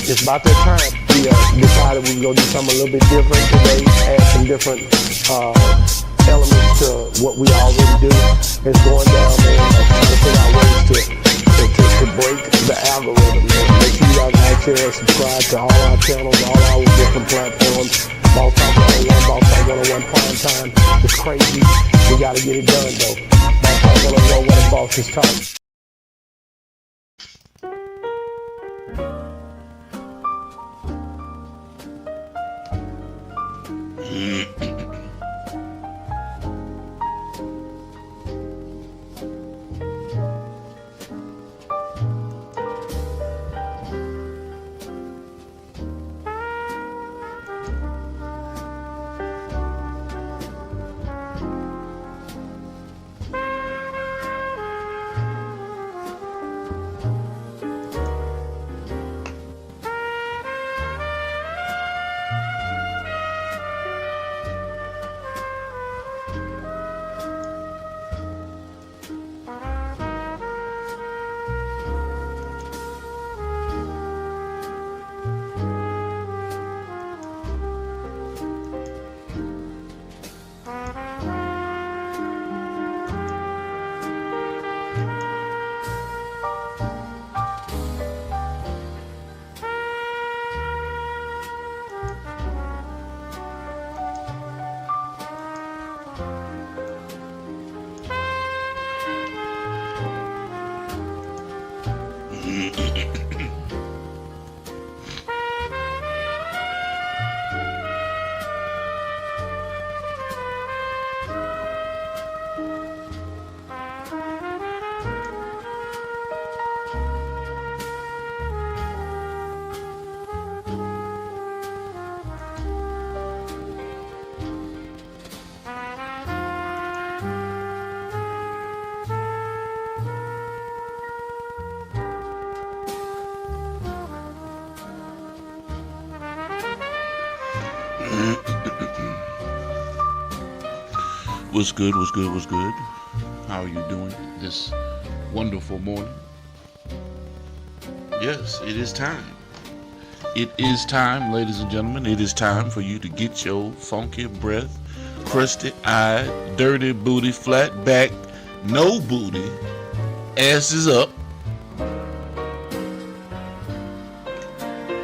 it's about that time. We decided we were going to do something a little bit different today, add some different elements to what we already do. It's going down there and trying to figure out ways to break the algorithm. Man. Make sure you guys like, share, and subscribe to all our channels, all our different platforms. Boss Talk 101, Boss Talk 101 Primetime. It's crazy. We got to get it done, though. Boss Talk 101, where the boss is talking. What's good, what's good, what's good? How are you doing this wonderful morning? Yes, it is time. It is time, ladies and gentlemen. It is time for you to get your funky breath, crusty eye, dirty booty, flat back, no booty, asses up,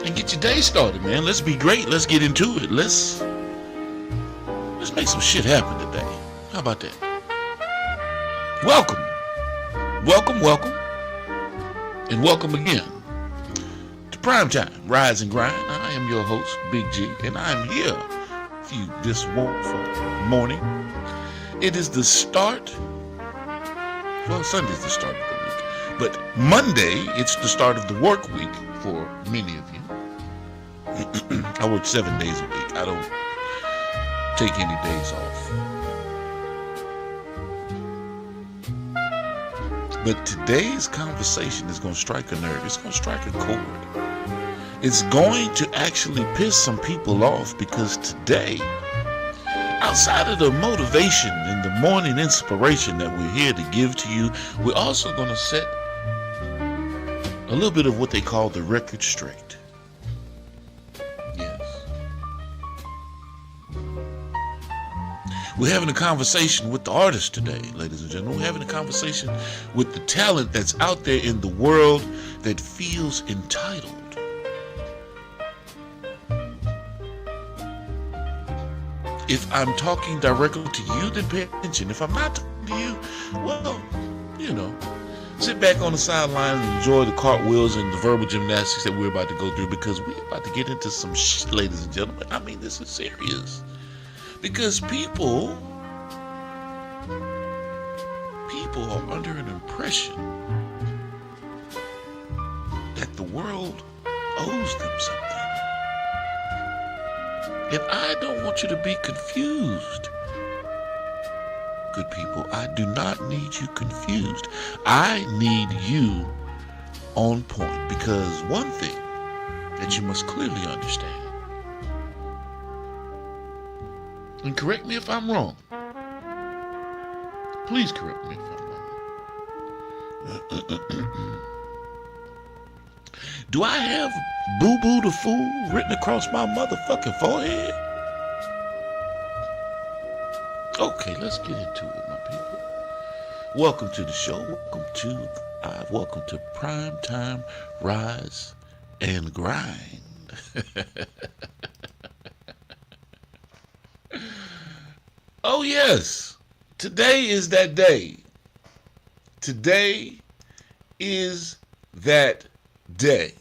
and get your day started, man. Let's be great. Let's get into it. Let's make some shit happen today. How about that? Welcome, and welcome again to Primetime, Rise and Grind. I am your host, Big G, and I'm here for you this wonderful morning. It is the start, well, Sunday's the start of the week, but Monday, it's the start of the work week for many of you. I work 7 days a week. I don't take any days off. But today's conversation is going to strike a nerve. It's going to strike a chord. It's going to actually piss some people off because today, outside of the motivation and the morning inspiration that we're here to give to you, we're also going to set a little bit of what they call the record straight. Yes. We're having a conversation with the artists today, ladies and gentlemen. We're having a conversation with the talent that's out there in the world that feels entitled. If I'm talking directly to you, then pay attention. If I'm not talking to you, well, sit back on the sideline and enjoy the cartwheels and the verbal gymnastics that we're about to go through, because we're about to get into some shit, ladies and gentlemen. I mean, this is serious. Because people are under an impression that the world owes them something. And I don't want you to be confused. Good people, I do not need you confused. I need you on point, because one thing that you must clearly understand, and correct me if I'm wrong. Please correct me if I'm wrong. Do I have Boo Boo the Fool written across my motherfucking forehead? Okay, let's get into it, my people. Welcome to the show. Welcome to Primetime Rise and Grind. Oh yes, today is that day. Today is that day.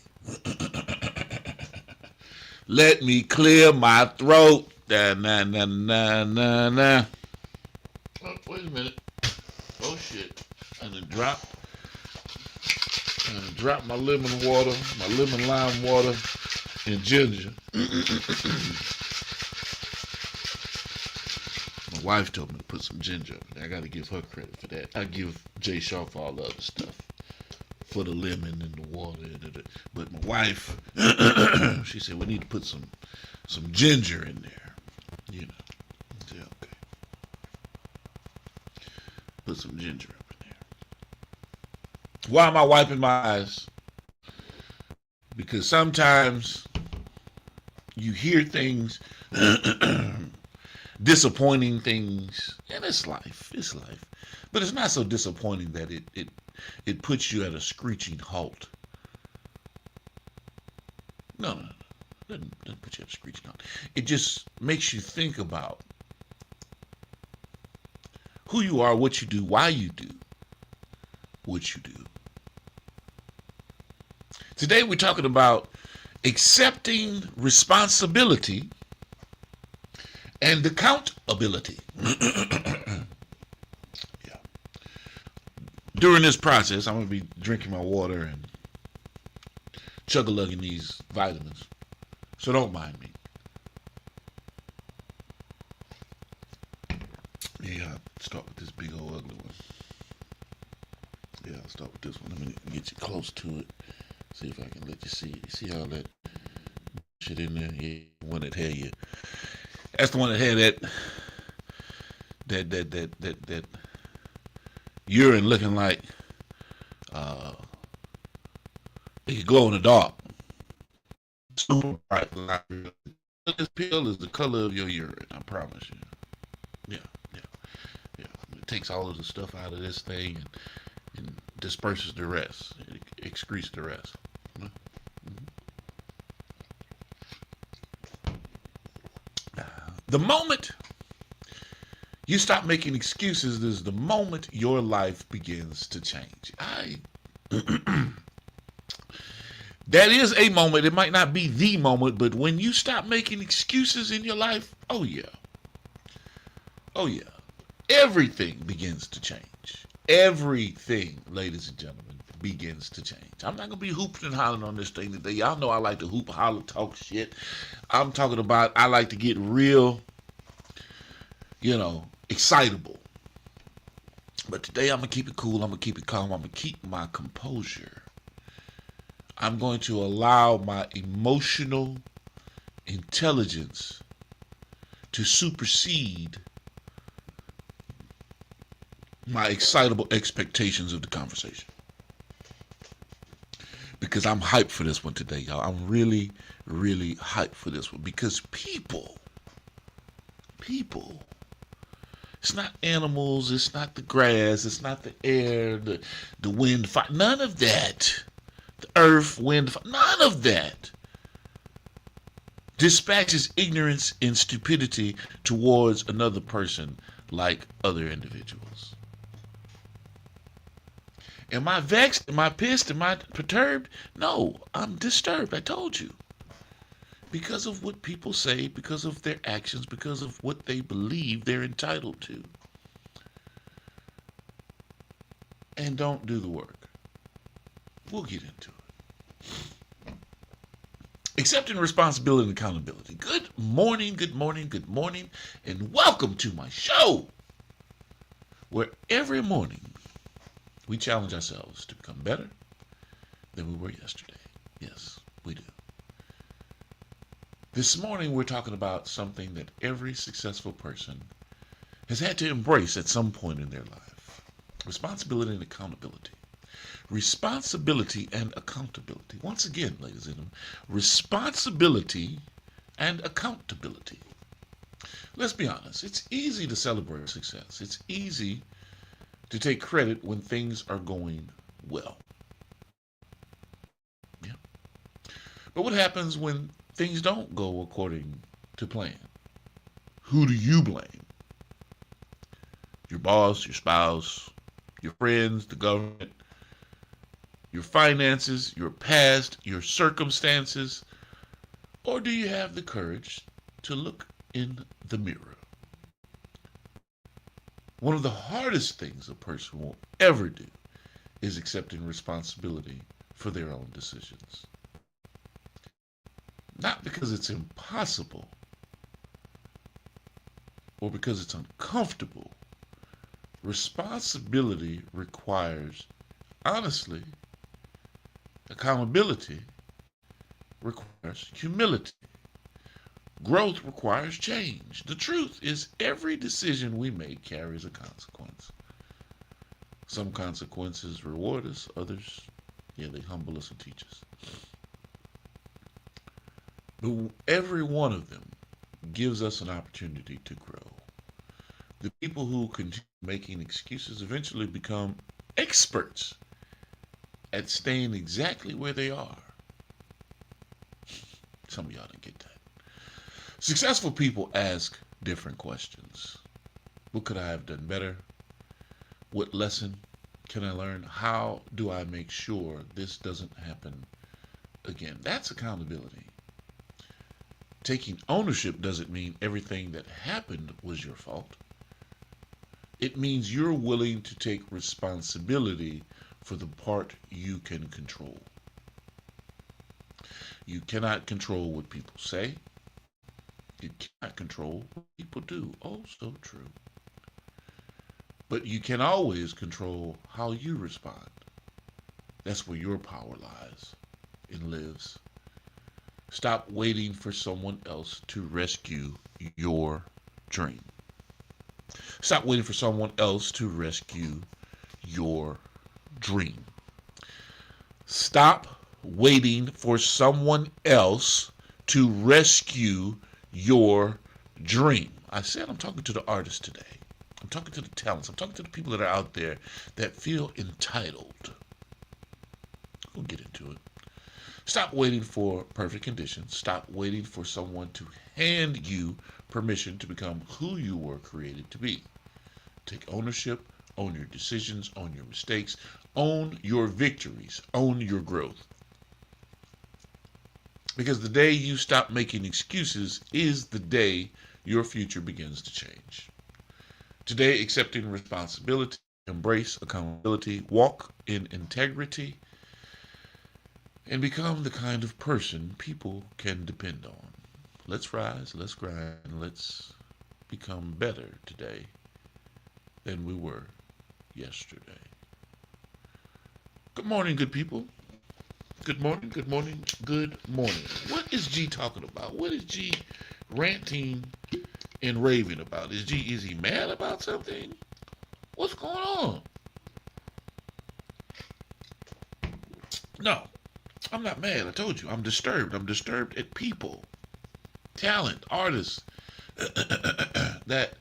Let me clear my throat. Oh, wait a minute. Oh shit. And then drop my lemon water, my lemon lime water and ginger. My wife told me to put some ginger up. I got to give her credit for that. I give Jay Shaw for all the other stuff, for the lemon and the water. But my wife, she said we need to put some ginger in there. You know, yeah, okay. Put some ginger up in there. Why am I wiping my eyes? Because sometimes you hear things, disappointing things, and it's life. It's life. But it's not so disappointing that it puts you at a screeching halt. No. Doesn't put you at a screeching halt. It just makes you think about who you are, what you do, why you do what you do. Today we're talking about accepting responsibility and accountability. Yeah. During this process, I'm going to be drinking my water and chug-a-lugging these vitamins. So don't mind me. Yeah, I'll start with this big old ugly one. Yeah, I'll start with this one. Let me get you close to it. See if I can let you see. See all that shit in there? Yeah, the one that had you. That's the one that had that urine looking like it could glow in the dark. Super bright. This pill is the color of your urine. I promise you. Yeah. It takes all of the stuff out of this thing and disperses the rest. It excretes the rest. The moment you stop making excuses is the moment your life begins to change. That is a moment. It might not be the moment, but when you stop making excuses in your life, oh yeah, everything begins to change. Everything, ladies and gentlemen, begins to change. I'm not going to be hooping and hollering on this thing today. Y'all know I like to hoop, holler, talk shit. I'm talking about I like to get real, excitable. But today I'm going to keep it cool. I'm going to keep it calm. I'm going to keep my composure. I'm going to allow my emotional intelligence to supersede my excitable expectations of the conversation. Because I'm hyped for this one today, y'all. I'm really, really hyped for this one. Because people, it's not animals, it's not the grass, it's not the air, the wind, fire, none of that. The earth, wind, fire, none of that dispatches ignorance and stupidity towards another person like other individuals. Am I vexed? Am I pissed? Am I perturbed? No, I'm disturbed. I told you. Because of what people say, because of their actions, because of what they believe they're entitled to. And don't do the work. We'll get into it. Accepting responsibility and accountability. Good morning, and welcome to my show, where every morning we challenge ourselves to become better than we were yesterday. Yes, we do. This morning we're talking about something that every successful person has had to embrace at some point in their life. Responsibility and accountability. Responsibility and accountability. Once again, ladies and gentlemen, responsibility and accountability. Let's be honest, it's easy to celebrate success. It's easy to take credit when things are going well. Yeah. But what happens when things don't go according to plan? Who do you blame? Your boss, your spouse, your friends, the government, your finances, your past, your circumstances? Or do you have the courage to look in the mirror? One of the hardest things a person will ever do is accepting responsibility for their own decisions. Not because it's impossible or because it's uncomfortable. Responsibility requires, honestly, accountability requires humility. Growth requires change. The truth is, every decision we make carries a consequence. Some consequences reward us, others, they humble us and teach us. But every one of them gives us an opportunity to grow. The people who continue making excuses eventually become experts at staying exactly where they are. Some of y'all didn't get that. Successful people ask different questions. What could I have done better? What lesson can I learn? How do I make sure this doesn't happen again? That's accountability. Taking ownership doesn't mean everything that happened was your fault. It means you're willing to take responsibility for the part you can control. You cannot control what people say. You cannot control what people do. Oh, so true. But you can always control how you respond. That's where your power lies and lives. Stop waiting for someone else to rescue your dream. Stop waiting for someone else to rescue your dream. Stop waiting for someone else to rescue your dream. I said I'm talking to the artists today. I'm talking to the talents. I'm talking to the people that are out there that feel entitled. We'll get into it. Stop waiting for perfect conditions. Stop waiting for someone to hand you permission to become who you were created to be. Take ownership, own your decisions, own your mistakes, own your victories, own your growth. Because the day you stop making excuses is the day your future begins to change. Today, accepting responsibility, embrace accountability, walk in integrity, and become the kind of person people can depend on. Let's rise, let's grind, let's become better today than we were yesterday. Good morning, good people. Good morning, good morning, good morning. What is G talking about? What is G ranting and raving about? Is he mad about something? What's going on? No, I'm not mad. I told you, I'm disturbed. I'm disturbed at people, talent, artists that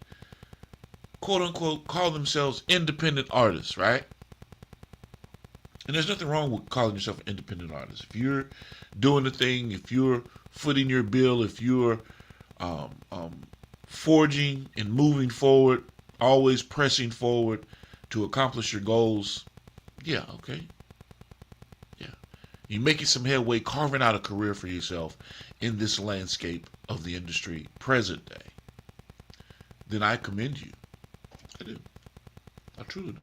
quote unquote call themselves independent artists, right? And there's nothing wrong with calling yourself an independent artist. If you're doing the thing, if you're footing your bill, if you're forging and moving forward, always pressing forward to accomplish your goals, yeah, okay. Yeah. You're making some headway, carving out a career for yourself in this landscape of the industry present day. Then I commend you. I do. I truly do.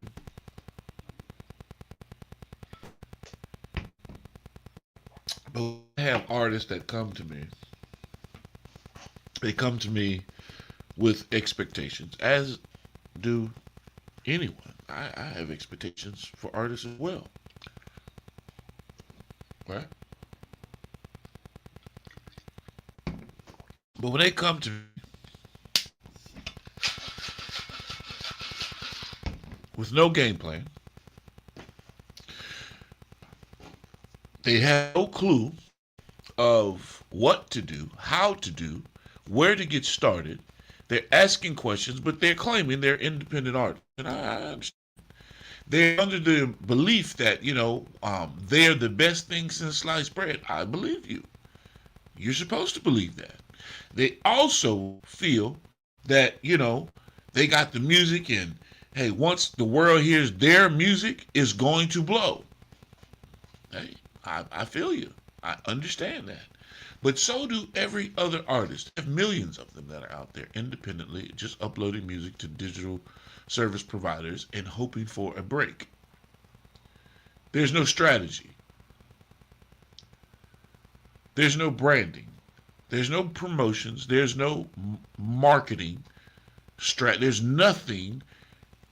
But I have artists that come to me. They come to me with expectations, as do anyone. I have expectations for artists as well. Right? But when they come to me with no game plan, They have no clue of what to do, how to do, where to get started. They're asking questions, but they're claiming they're independent artists. And I understand. They're under the belief that, they're the best thing since sliced bread. I believe you. You're supposed to believe that. They also feel that, they got the music and, hey, once the world hears their music, it's going to blow. Hey, I feel you. I understand that. But so do every other artist. There are millions of them that are out there independently, just uploading music to digital service providers and hoping for a break. There's no strategy. There's no branding. There's no promotions. There's no marketing there's nothing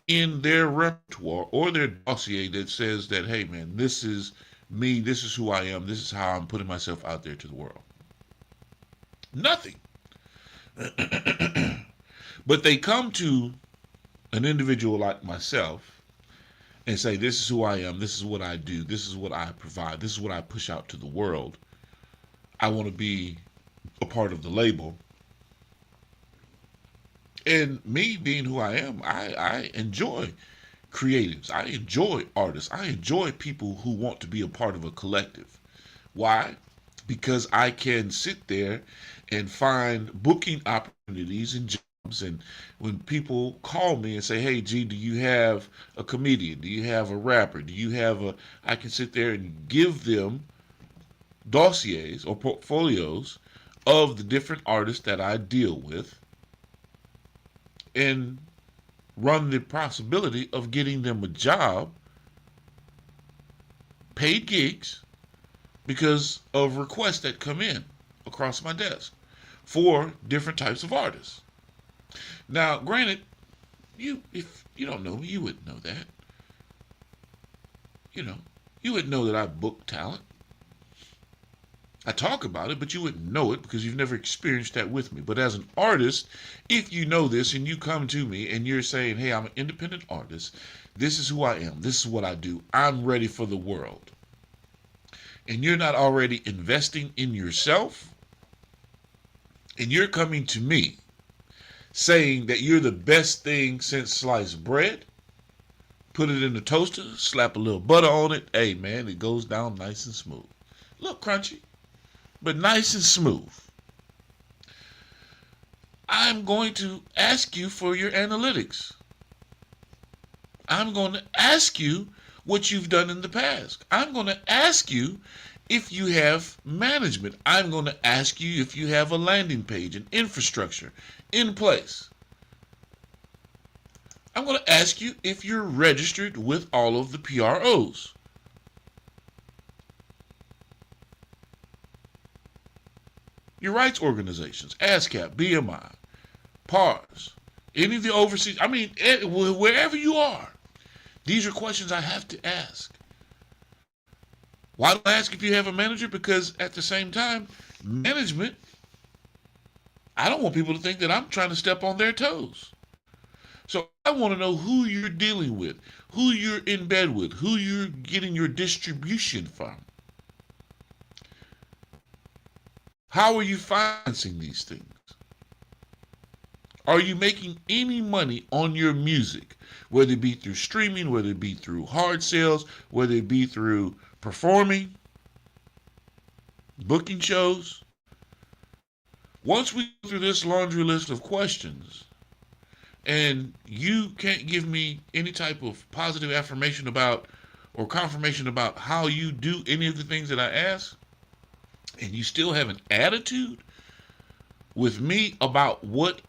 in their repertoire or their dossier that says that, hey man, this is me, this is who I am, this is how I'm putting myself out there to the world. Nothing. But they come to an individual like myself and say, this is who I am, this is what I do, this is what I provide, this is what I push out to the world. I want to be a part of the label. And me being who I am, I enjoy creatives. I enjoy artists. I enjoy people who want to be a part of a collective. Why? Because I can sit there and find booking opportunities and jobs. And when people call me and say, hey, G, do you have a comedian? Do you have a rapper? I can sit there and give them dossiers or portfolios of the different artists that I deal with and run the possibility of getting them a job, paid gigs, because of requests that come in across my desk for different types of artists. Now, granted, if you don't know me, you wouldn't know that. You wouldn't know that I book talent. I talk about it, but you wouldn't know it because you've never experienced that with me. But as an artist, if you know this and you come to me and you're saying, hey, I'm an independent artist, this is who I am, this is what I do, I'm ready for the world, and you're not already investing in yourself, and you're coming to me saying that you're the best thing since sliced bread, put it in the toaster, slap a little butter on it, hey man, it goes down nice and smooth. Look crunchy, but nice and smooth. I'm going to ask you for your analytics. I'm going to ask you what you've done in the past. I'm going to ask you if you have management. I'm going to ask you if you have a landing page and infrastructure in place. I'm going to ask you if you're registered with all of the PROs. Your rights organizations, ASCAP, BMI, PARS, any of the overseas, wherever you are, these are questions I have to ask. Why do I ask if you have a manager? Because at the same time, management, I don't want people to think that I'm trying to step on their toes. So I want to know who you're dealing with, who you're in bed with, who you're getting your distribution from. How are you financing these things? Are you making any money on your music, whether it be through streaming, whether it be through hard sales, whether it be through performing, booking shows? Once we go through this laundry list of questions, and you can't give me any type of positive affirmation about or confirmation about how you do any of the things that I ask, and you still have an attitude with me about what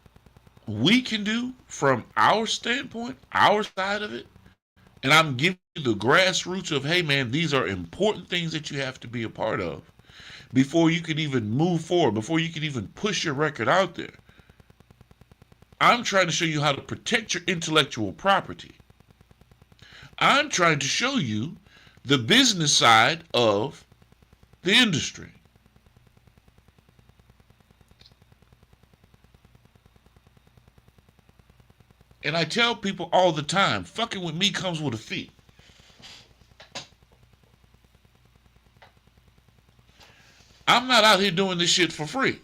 we can do from our standpoint, our side of it, and I'm giving you the grassroots of, hey man, these are important things that you have to be a part of before you can even move forward, before you can even push your record out there. I'm trying to show you how to protect your intellectual property. I'm trying to show you the business side of the industry. And I tell people all the time, fucking with me comes with a fee. I'm not out here doing this shit for free.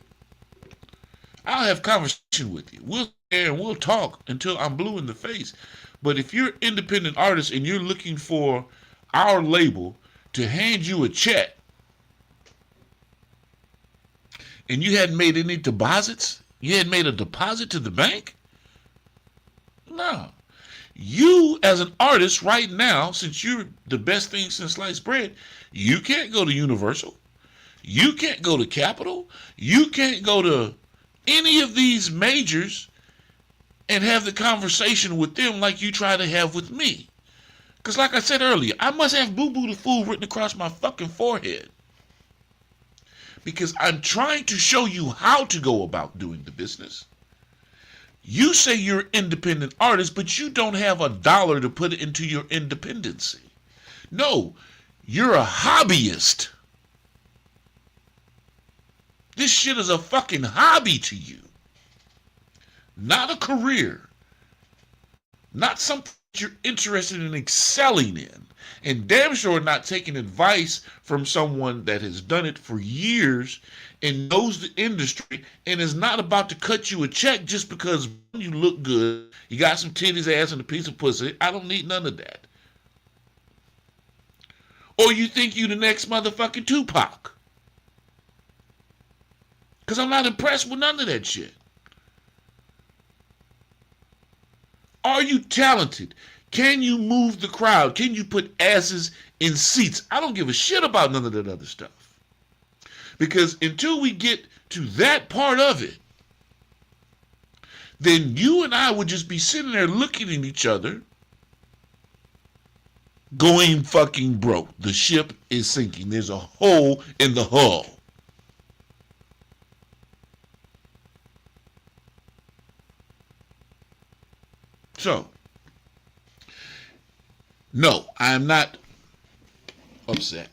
I'll have conversation with you. We'll share and we'll talk until I'm blue in the face. But if you're an independent artist and you're looking for our label to hand you a check and you hadn't made any deposits, you hadn't made a deposit to the bank, no. You as an artist right now, since you're the best thing since sliced bread, you can't go to Universal. You can't go to Capitol. You can't go to any of these majors and have the conversation with them like you try to have with me. Because like I said earlier, I must have Boo Boo the Fool written across my fucking forehead. Because I'm trying to show you how to go about doing the business. You say you're an independent artist, but you don't have a dollar to put into your independency. No, you're a hobbyist. This shit is a fucking hobby to you. Not a career. Not something you're interested in excelling in. And damn sure not taking advice from someone that has done it for years and knows the industry and is not about to cut you a check just because you look good, you got some titties, ass, and a piece of pussy. I don't need none of that. Or you think you the next motherfucking Tupac. Because I'm not impressed with none of that shit. Are you talented? Can you move the crowd? Can you put asses in seats? I don't give a shit about none of that other stuff. Because until we get to that part of it, then you and I would just be sitting there looking at each other, going fucking broke. The ship is sinking. There's a hole in the hull. So, no, I am not upset.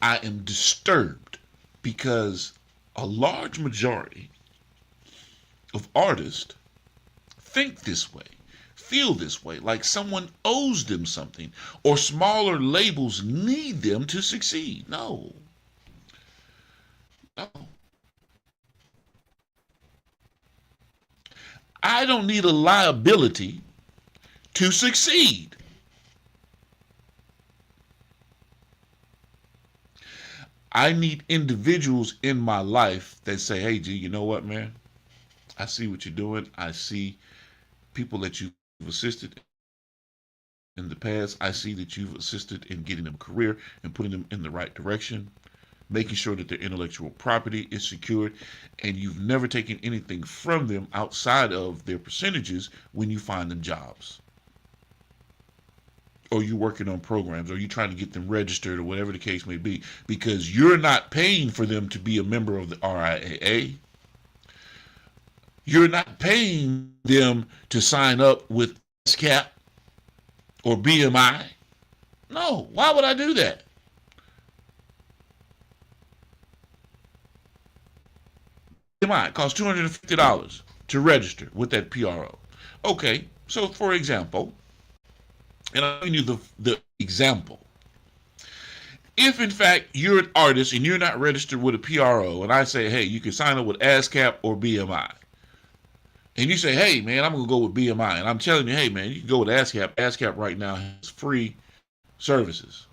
I am disturbed because a large majority of artists think this way, feel this way, like someone owes them something, or smaller labels need them to succeed. No. No. I don't need a liability to succeed. I need individuals in my life that say, hey, G, you know what, man? I see what you're doing. I see people that you've assisted in the past. I see that you've assisted in getting them a career and putting them in the right direction, making sure that their intellectual property is secured, and you've never taken anything from them outside of their percentages when you find them jobs. Or you're working on programs, or you're trying to get them registered, or whatever the case may be, because you're not paying for them to be a member of the RIAA. You're not paying them to sign up with ASCAP or BMI. No, why would I do that? BMI costs $250 to register with that PRO. Okay, so for example, and I'll give you the example. If in fact you're an artist and you're not registered with a PRO, and I say, hey, you can sign up with ASCAP or BMI, and you say, hey, man, I'm going to go with BMI, and I'm telling you, hey, man, you can go with ASCAP. ASCAP right now has free services.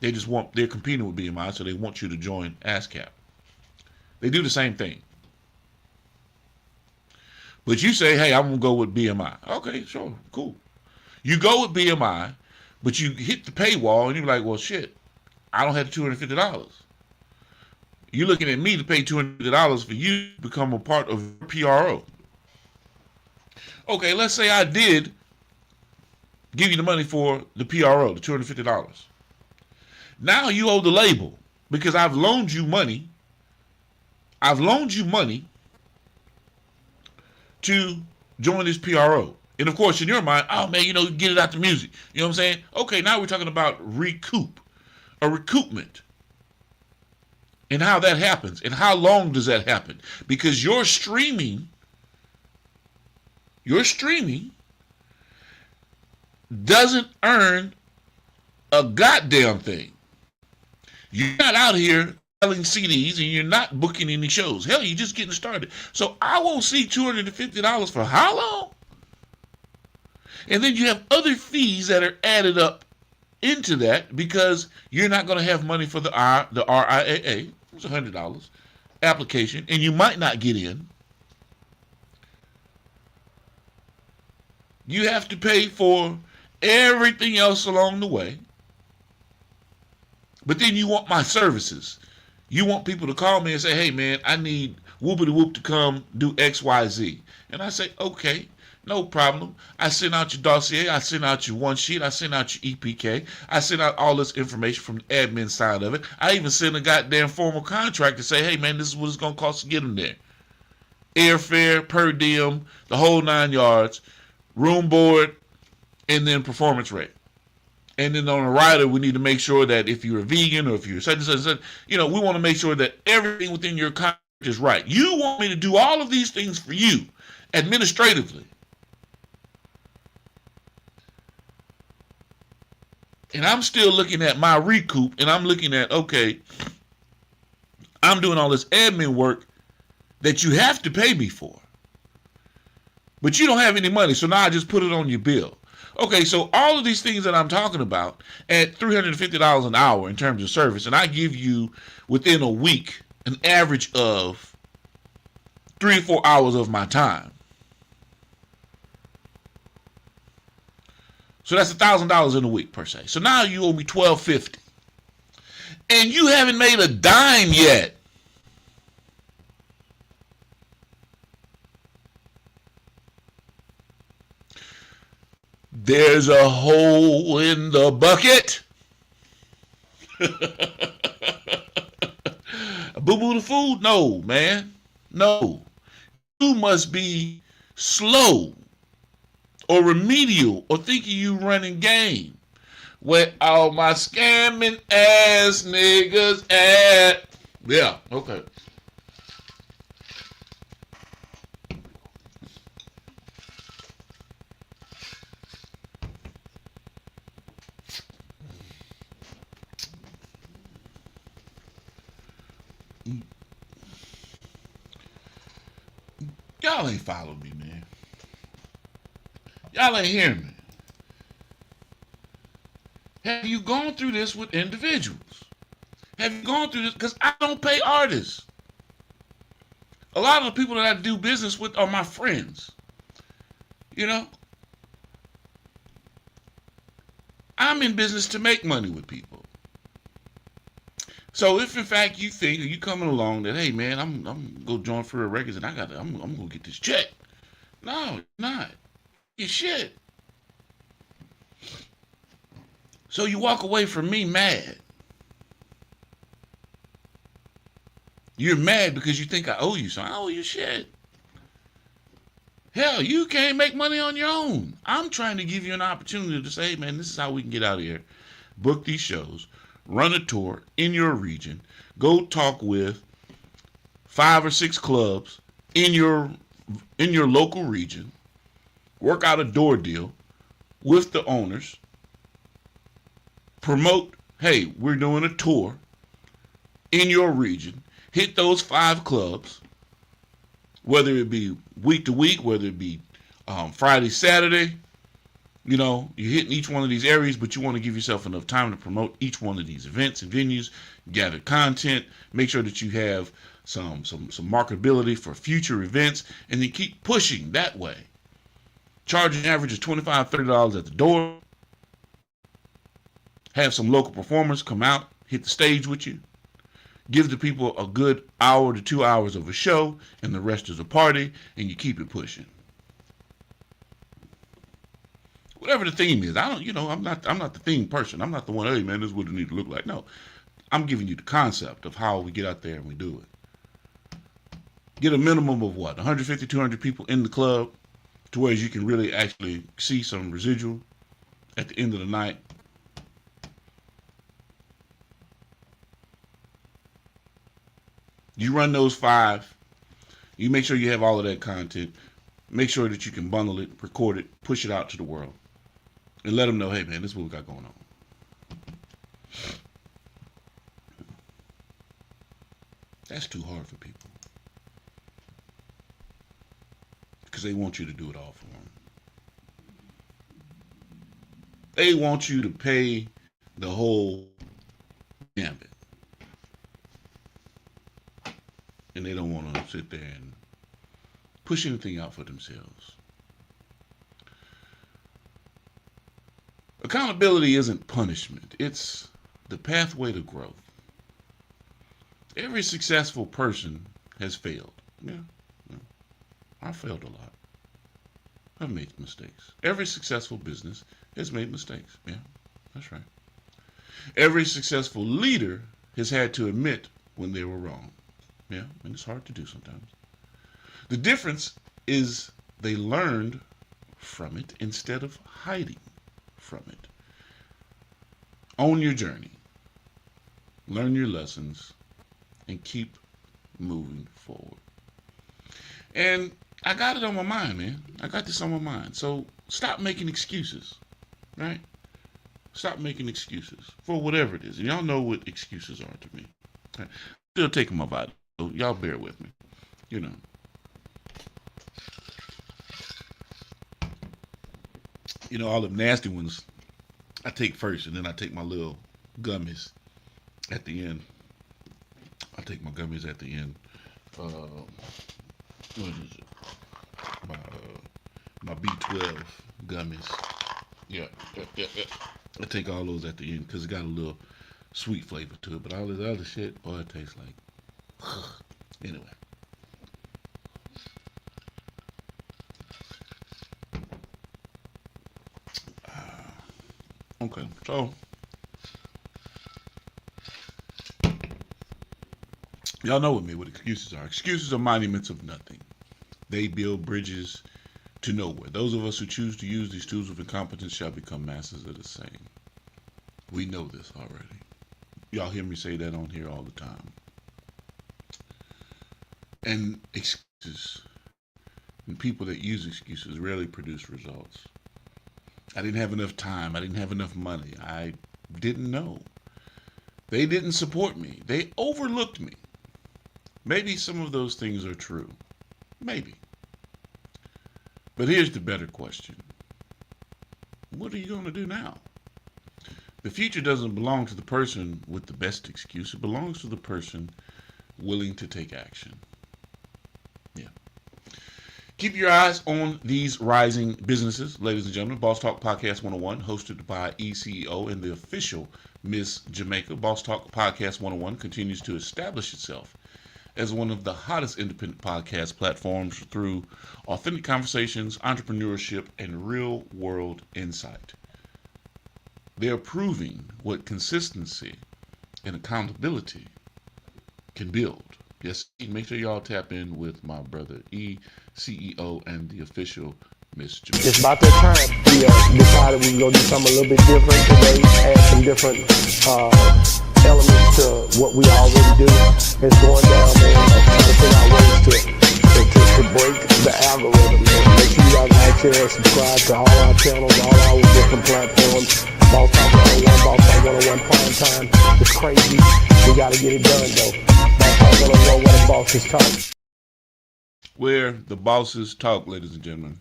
They're competing with BMI, so they want you to join ASCAP. They do the same thing. But you say, hey, I'm going to go with BMI. Okay, sure, cool. You go with BMI, but you hit the paywall, and you're like, well, shit, I don't have $250. You're looking at me to pay $250 for you to become a part of PRO. Okay, let's say I did give you the money for the PRO, the $250. Now you owe the label because I've loaned you money. I've loaned you money to join this PRO. And of course, in your mind, oh man, get it out the music. You know what I'm saying? Okay, now we're talking about recoupment. And how that happens. And how long does that happen? Because your streaming doesn't earn a goddamn thing. You're not out here selling CDs and you're not booking any shows. Hell, you're just getting started. So I won't see $250 for how long? And then you have other fees that are added up into that because you're not going to have money for the RIAA. It's $100 application, and you might not get in. You have to pay for everything else along the way. But then you want my services. You want people to call me and say, hey, man, I need Whoopity Whoop to come do X, Y, Z. And I say, okay, no problem. I send out your dossier. I send out your one sheet. I send out your EPK. I send out all this information from the admin side of it. I even send a goddamn formal contract to say, hey, man, this is what it's going to cost to get them there. Airfare, per diem, the whole 9 yards, room board, and then performance rate. And then on a rider, we need to make sure that if you're a vegan or if you're such and such, we want to make sure that everything within your contract is right. You want me to do all of these things for you administratively. And I'm still looking at my recoup, and I'm looking at, okay, I'm doing all this admin work that you have to pay me for. But you don't have any money, so now I just put it on your bill. Okay, so all of these things that I'm talking about at $350 an hour in terms of service, and I give you within a week an average of 3 or 4 hours of my time. So that's $1,000 in a week per se. So now you owe me $1,250, and you haven't made a dime yet. There's a hole in the bucket. Boo-boo the food? No, man. No. You must be slow or remedial or thinking you running game. Where all my scamming ass niggas at? Yeah, okay. Y'all ain't following me, man. Y'all ain't hearing me. Have you gone through this with individuals? Have you gone through this? Because I don't pay artists. A lot of the people that I do business with are my friends. I'm in business to make money with people. So if in fact you think, or you coming along that, hey man, I'm gonna join for records and I'm gonna get this check. No, you're not. You shit. So you walk away from me mad. You're mad because you think I owe you something. I owe you shit. Hell, you can't make money on your own. I'm trying to give you an opportunity to say, hey man, this is how we can get out of here. Book these shows. Run a tour in your region. Go talk with 5 or 6 clubs in your local region. Work out a door deal with the owners. Promote, hey, we're doing a tour in your region. Hit those 5 clubs, whether it be week to week, whether it be Friday, Saturday. You're hitting each one of these areas, but you want to give yourself enough time to promote each one of these events and venues, gather content, make sure that you have some marketability for future events, and then keep pushing that way. Charging an average of $25, $30 at the door. Have some local performers come out, hit the stage with you. Give the people a good hour to 2 hours of a show, and the rest is a party, and you keep it pushing. Whatever the theme is, I'm not the theme person. I'm not the one, hey man, this is what it needs to look like. No. I'm giving you the concept of how we get out there and we do it. Get a minimum of 150, 200 people in the club to where you can really actually see some residual at the end of the night. You run those 5. You make sure you have all of that content. Make sure that you can bundle it, record it, push it out to the world. And let them know, hey man, this is what we got going on. That's too hard for people because they want you to do it all for them. They want you to pay the whole gambit. And they don't want to sit there and push anything out for themselves. Accountability isn't punishment. It's the pathway to growth. Every successful person has failed. Yeah. I failed a lot. I've made mistakes. Every successful business has made mistakes. Yeah, that's right. Every successful leader has had to admit when they were wrong. Yeah, and it's hard to do sometimes. The difference is they learned from it instead of hiding from it. Own your journey. Learn your lessons and keep moving forward. And I got it on my mind, man. I got this on my mind. So stop making excuses, right? Stop making excuses for whatever it is. And y'all know what excuses are to me. Right? Still taking my body. So y'all bear with me. You know. All the nasty ones I take first, and then I take my little gummies at the end. I take my gummies at the end. What is it? My B12 gummies. Yeah. I take all those at the end because it got a little sweet flavor to it. But all this other shit, boy, it tastes like. Anyway. Okay, so y'all know with me what excuses are. Excuses are monuments of nothing. They build bridges to nowhere. Those of us who choose to use these tools of incompetence shall become masters of the same. We know this already. Y'all hear me say that on here all the time. And excuses and people that use excuses rarely produce results. I didn't have enough time. I didn't have enough money. I didn't know. They didn't support me. They overlooked me. Maybe some of those things are true. Maybe. But here's the better question. What are you going to do now? The future doesn't belong to the person with the best excuse. It belongs to the person willing to take action. Yeah. Keep your eyes on these rising businesses, ladies and gentlemen. Boss Talk Podcast 101, hosted by ECEO and the official Miss Jamaica. Boss Talk Podcast 101 continues to establish itself as one of the hottest independent podcast platforms through authentic conversations, entrepreneurship, and real-world insight. They're proving what consistency and accountability can build. Yes, make sure y'all tap in with my brother CEO and the official Miss Jamaica. It's about that time we decided we were going to do something a little bit different today, add some different elements to what we already do. It's going down there and trying to figure out ways to break the algorithm. Make sure you guys like, share, and subscribe to all our channels, all our different platforms. Boss Talk 101, Boss Talk 101 Primetime. It's crazy. We got to get it done, though. Boss Talk 101, where the bosses talk. Where the bosses talk, ladies and gentlemen.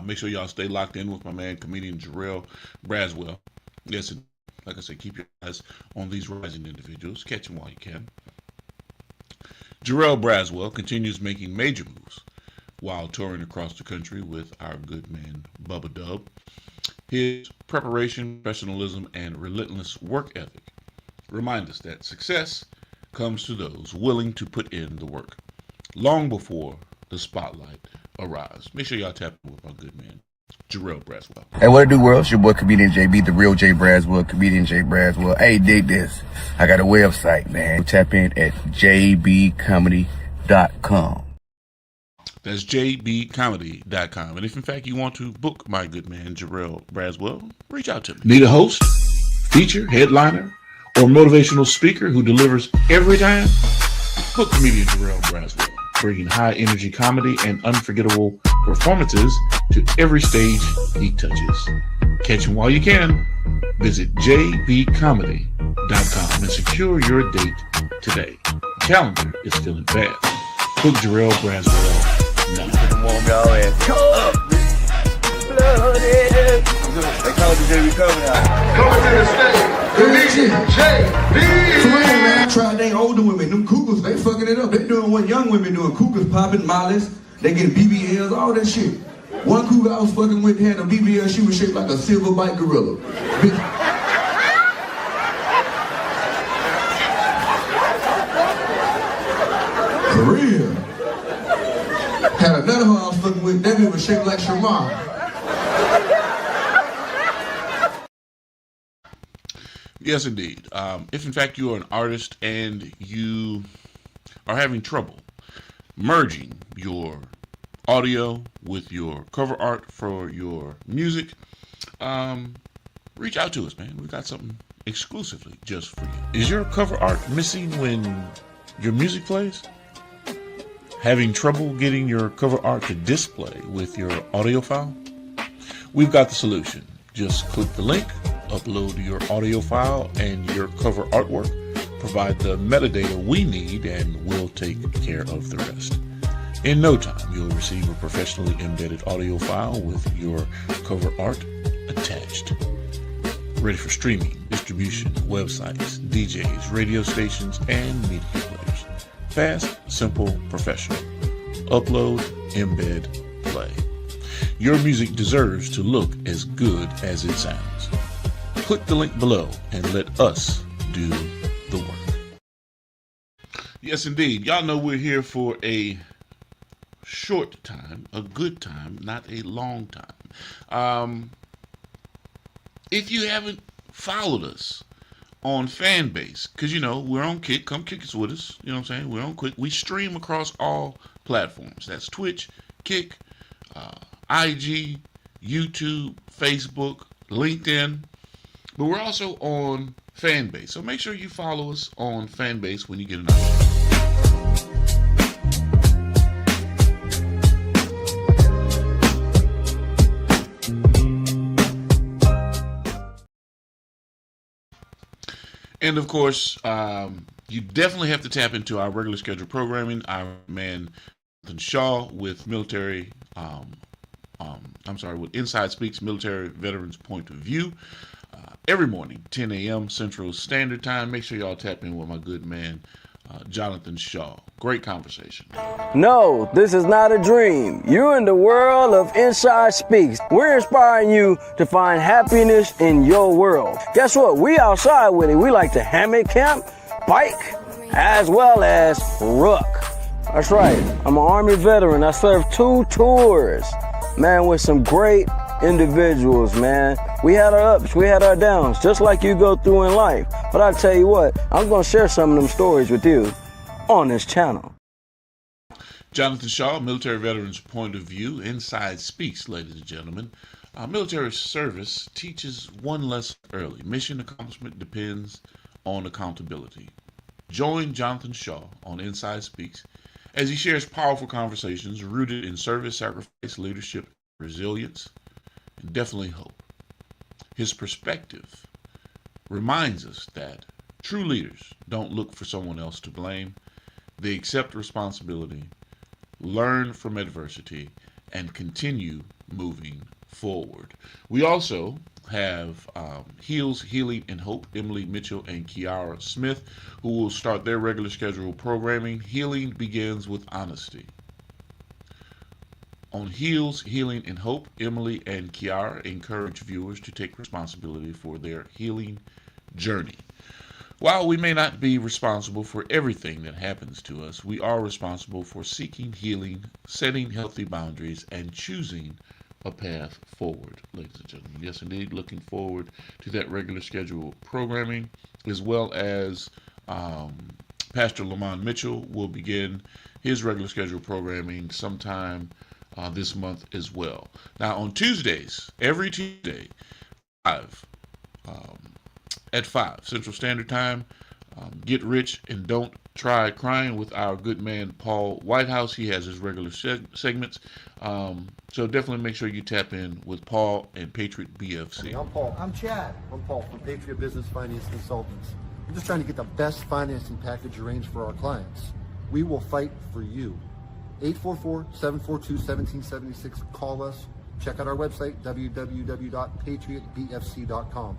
Make sure y'all stay locked in with my man, comedian Jarrell Braswell. Yes, like I said, keep your eyes on these rising individuals. Catch them while you can. Jarrell Braswell continues making major moves while touring across the country with our good man, Bubba Dub. His preparation, professionalism, and relentless work ethic remind us that success comes to those willing to put in the work, long before the spotlight arrives. Make sure y'all tap in with my good man, Jarrell Braswell. Hey, what it do, world? It's your boy, comedian JB, the real J Braswell, comedian J Braswell. Hey, dig this. I got a website, man. Tap in at jbcomedy.com. That's jbcomedy.com. And if, in fact, you want to book my good man, Jarrell Braswell, reach out to me. Need a host, feature, headliner, or motivational speaker who delivers every time? Book comedian Jarrell Braswell, bringing high-energy comedy and unforgettable performances to every stage he touches. Catch him while you can. Visit jbcomedy.com and secure your date today. Calendar is feeling fast. Book Jarrell Braswell now. Come on, y'all, and come up. Blooded. They call it the JB coming out. Coming to the stage, JB. Come on, man. I tried they older women. Them cougars, they fucking it up. They doing what young women doing. Cougars popping, mollies. They getting BBLs, all that shit. One cougar I was fucking with had a BBL. She was shaped like a silverback gorilla. For real. Had another one I was fucking with. That bitch was shaped like Shamar. Yes, indeed. If in fact you are an artist and you are having trouble merging your audio with your cover art for your music, reach out to us, man. We've got something exclusively just for you. Is your cover art missing when your music plays? Having trouble getting your cover art to display with your audio file? We've got the solution. Just click the link, upload your audio file and your cover artwork, provide the metadata we need, and we'll take care of the rest. In no time, you'll receive a professionally embedded audio file with your cover art attached. Ready for streaming, distribution, websites, DJs, radio stations, and media players. Fast, simple, professional. Upload, embed, play. Your music deserves to look as good as it sounds. Click the link below and let us do the work. Yes, indeed. Y'all know we're here for a short time, a good time, not a long time. If you haven't followed us on Fanbase, because you know we're on Kick, come kick us with us. You know what I'm saying? We're on Quick. We stream across all platforms. That's Twitch, Kick, IG, YouTube, Facebook, LinkedIn. But we're also on Fanbase. So make sure you follow us on Fanbase when you get an opportunity. And of course, you definitely have to tap into our regular scheduled programming. Our man Jonathan Shaw with with Inside Speaks Military Veterans Point of View. Every morning, 10 a.m. Central Standard Time. Make sure y'all tap in with my good man, Jonathan Shaw. Great conversation. No, this is not a dream. You're in the world of Inside Speaks. We're inspiring you to find happiness in your world. Guess what? We outside with it. We like to hammock camp, bike, as well as ruck. That's right. I'm an Army veteran. I served 2 tours, man, with some great individuals, man. We had our ups, we had our downs, just like you go through in life. But I tell you what, I'm going to share some of them stories with you on this channel. Jonathan Shaw, Military Veterans Point of View, Inside Speaks, ladies and gentlemen. Military service teaches one lesson early. Mission accomplishment depends on accountability. Join Jonathan Shaw on Inside Speaks as he shares powerful conversations rooted in service, sacrifice, leadership, resilience, and definitely hope. His perspective reminds us that true leaders don't look for someone else to blame. They accept responsibility, learn from adversity, and continue moving forward. We also have Heals, Healing, and Hope, Emily Mitchell and Kiara Smith, who will start their regular scheduled programming. Healing begins with honesty. On Heals, Healing, and Hope, Emily and Kiara encourage viewers to take responsibility for their healing journey. While we may not be responsible for everything that happens to us, we are responsible for seeking healing, setting healthy boundaries, and choosing a path forward, ladies and gentlemen. Yes, indeed, looking forward to that regular scheduled programming, as well as Pastor Lamont Mitchell will begin his regular scheduled programming sometime this month as well. Now, on Tuesdays, every Tuesday, at 5 Central Standard Time, Get Rich and Don't Try Crying with our good man Paul Whitehouse. He has his regular segments. So definitely make sure you tap in with Paul and Patriot BFC. I'm Paul. I'm Chad. I'm Paul from Patriot Business Finance Consultants. We're just trying to get the best financing package arranged for our clients. We will fight for you. 844-742-1776. Call us. Check out our website, www.patriotbfc.com.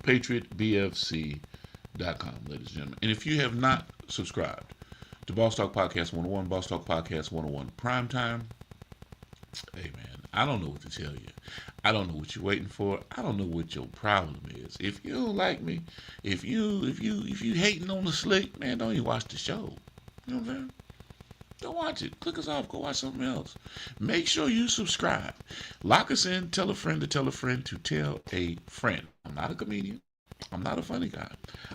PatriotBFC.com, ladies and gentlemen. And if you have not subscribed to Boss Talk Podcast 101, Boss Talk Podcast 101 Primetime, hey man, I don't know what to tell you. I don't know what you're waiting for. I don't know what your problem is. If you don't like me, if you hating on the slick, man, don't even watch the show. You know what I'm saying? Don't watch it. Click us off. Go watch something else. Make sure you subscribe. Lock us in. Tell a friend to tell a friend to tell a friend. I'm not a comedian. I'm not a funny guy.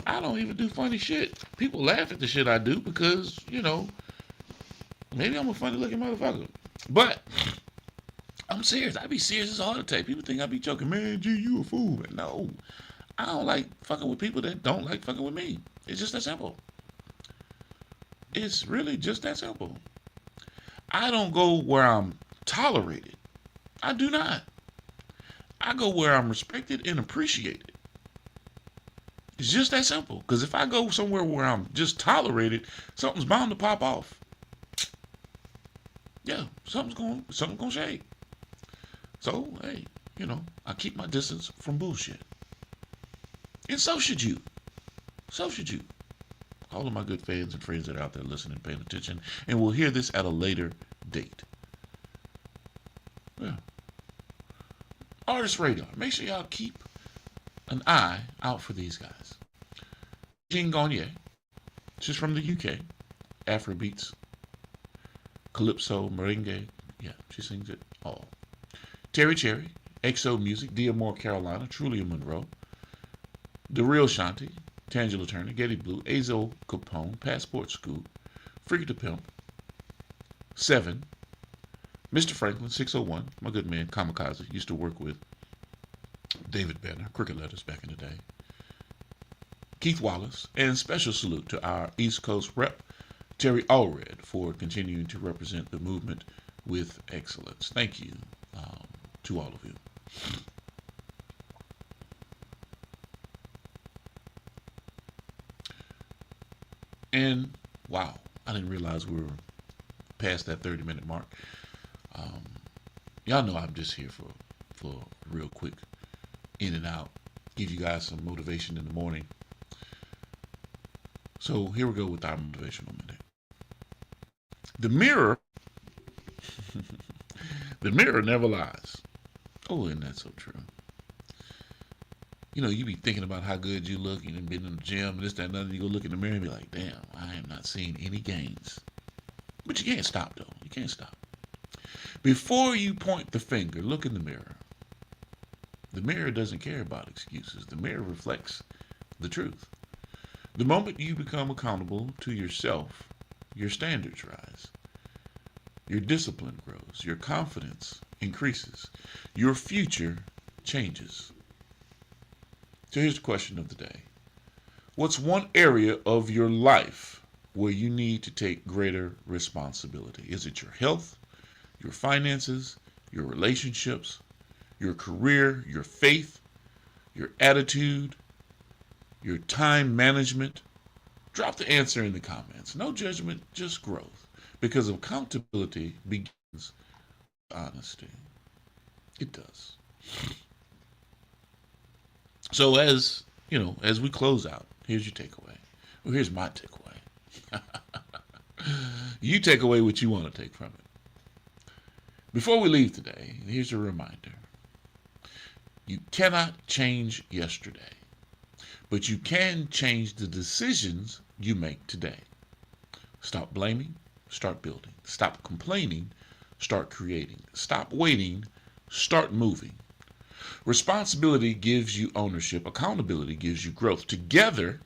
I don't even do funny shit. People laugh at the shit I do because, you know, maybe I'm a funny looking motherfucker. But I'm serious. I be serious as a heart attack. People think I be joking. Man, G, you a fool. Man, no. I don't like fucking with people that don't like fucking with me. It's just that simple. It's really just that simple. I don't go where I'm tolerated. I do not. I go where I'm respected and appreciated. It's just that simple. Because if I go somewhere where I'm just tolerated, something's bound to pop off. Yeah, something's gonna shake. So, hey, you know, I keep my distance from bullshit. And so should you. So should you. All of my good fans and friends that are out there listening, paying attention, and will hear this at a later date. Yeah. Artist Radar. Make sure y'all keep an eye out for these guys. Jean Gagne. She's from the UK. Afrobeats. Calypso, merengue. Yeah, she sings it all. Terry Cherry. XO Music. D'Amour, Carolina. Trulia Monroe. The Real Shanti. Tangela Turner, Getty Blue, Azo Capone, Passport Scoop, Freak the Pimp, 7, Mr. Franklin, 601, my good man, Kamikaze, used to work with David Banner, Cricket Letters back in the day, Keith Wallace, and special salute to our East Coast rep, Terry Allred, for continuing to represent the movement with excellence. Thank you to all of you. And wow, I didn't realize we were past that 30-minute mark. Y'all know I'm just here for real quick in and out, give you guys some motivation in the morning. So here we go with our motivational minute. The mirror, the mirror never lies. Oh, isn't that so true? You know, you be thinking about how good you look, you done been in the gym, and this, that, and other. You go look in the mirror and be like, damn, I am not seeing any gains. But you can't stop, though. You can't stop. Before you point the finger, look in the mirror. The mirror doesn't care about excuses. The mirror reflects the truth. The moment you become accountable to yourself, your standards rise. Your discipline grows. Your confidence increases. Your future changes. So here's the question of the day. What's one area of your life where you need to take greater responsibility? Is it your health, your finances, your relationships, your career, your faith, your attitude, your time management? Drop the answer in the comments. No judgment, just growth. Because accountability begins with honesty. It does. So as we close out, here's your takeaway. Well, here's my takeaway. You take away what you want to take from it. Before we leave today, here's a reminder. You cannot change yesterday, but you can change the decisions you make today. Stop blaming, start building. Stop complaining, start creating. Stop waiting, start moving. Responsibility gives you ownership. Accountability gives you growth. Together,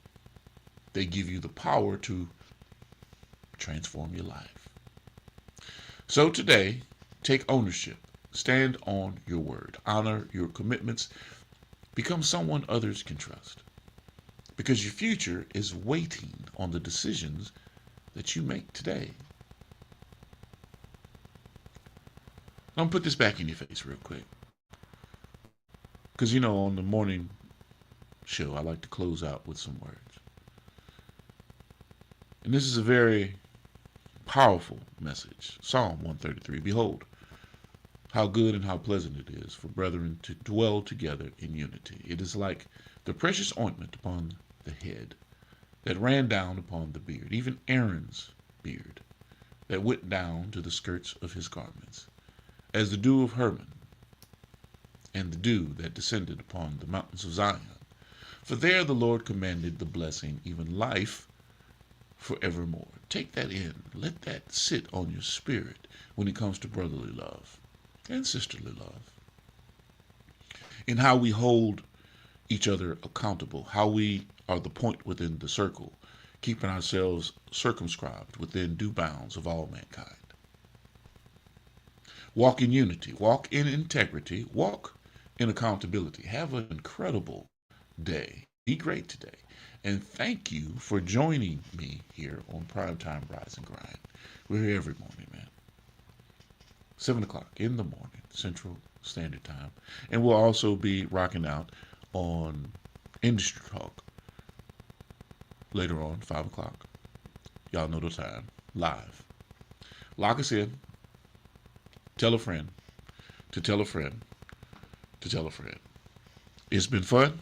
they give you the power to transform your life. So today, take ownership. Stand on your word. Honor your commitments. Become someone others can trust. Because your future is waiting on the decisions that you make today. I'm going to put this back in your face real quick. Because, on the morning show, I like to close out with some words. And this is a very powerful message. Psalm 133. Behold, how good and how pleasant it is for brethren to dwell together in unity. It is like the precious ointment upon the head that ran down upon the beard, even Aaron's beard, that went down to the skirts of his garments, as the dew of Hermon, and the dew that descended upon the mountains of Zion. For there the Lord commanded the blessing, even life forevermore. Take that in. Let that sit on your spirit when it comes to brotherly love and sisterly love. In how we hold each other accountable, how we are the point within the circle, keeping ourselves circumscribed within due bounds of all mankind. Walk in unity, walk in integrity, walk in accountability. Have an incredible day. Be great today. And thank you for joining me here on Primetime Rise and Grind. We're here every morning, man. 7 o'clock in the morning, Central Standard Time. And we'll also be rocking out on Industry Talk later on, 5 o'clock. Y'all know the time. Live. Lock us in. Tell a friend to tell a friend to tell a friend. It's been fun,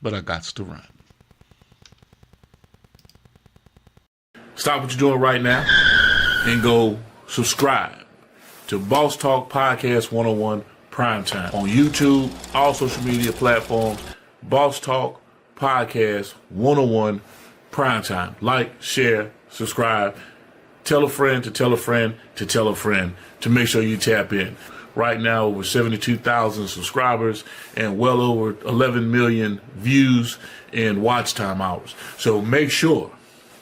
but I got to run. Stop what you're doing right now and go subscribe to Boss Talk Podcast 101 Primetime on YouTube, all social media platforms. Boss Talk Podcast 101 Primetime. Like, share, subscribe. Tell a friend to tell a friend to tell a friend to make sure you tap in. Right now, over 72,000 subscribers and well over 11 million views and watch time hours. So make sure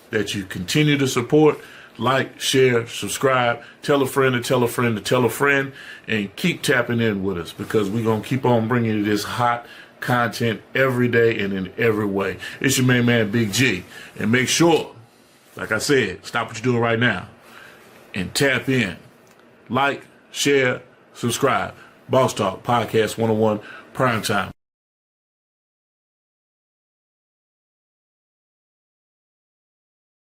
that you continue to support, like, share, subscribe, tell a friend to tell a friend to tell a friend, and keep tapping in with us because we're going to keep on bringing you this hot content every day and in every way. It's your main man, Big G. And make sure, like I said, stop what you're doing right now and tap in. Like, share, subscribe. Boss Talk Podcast 101 Primetime.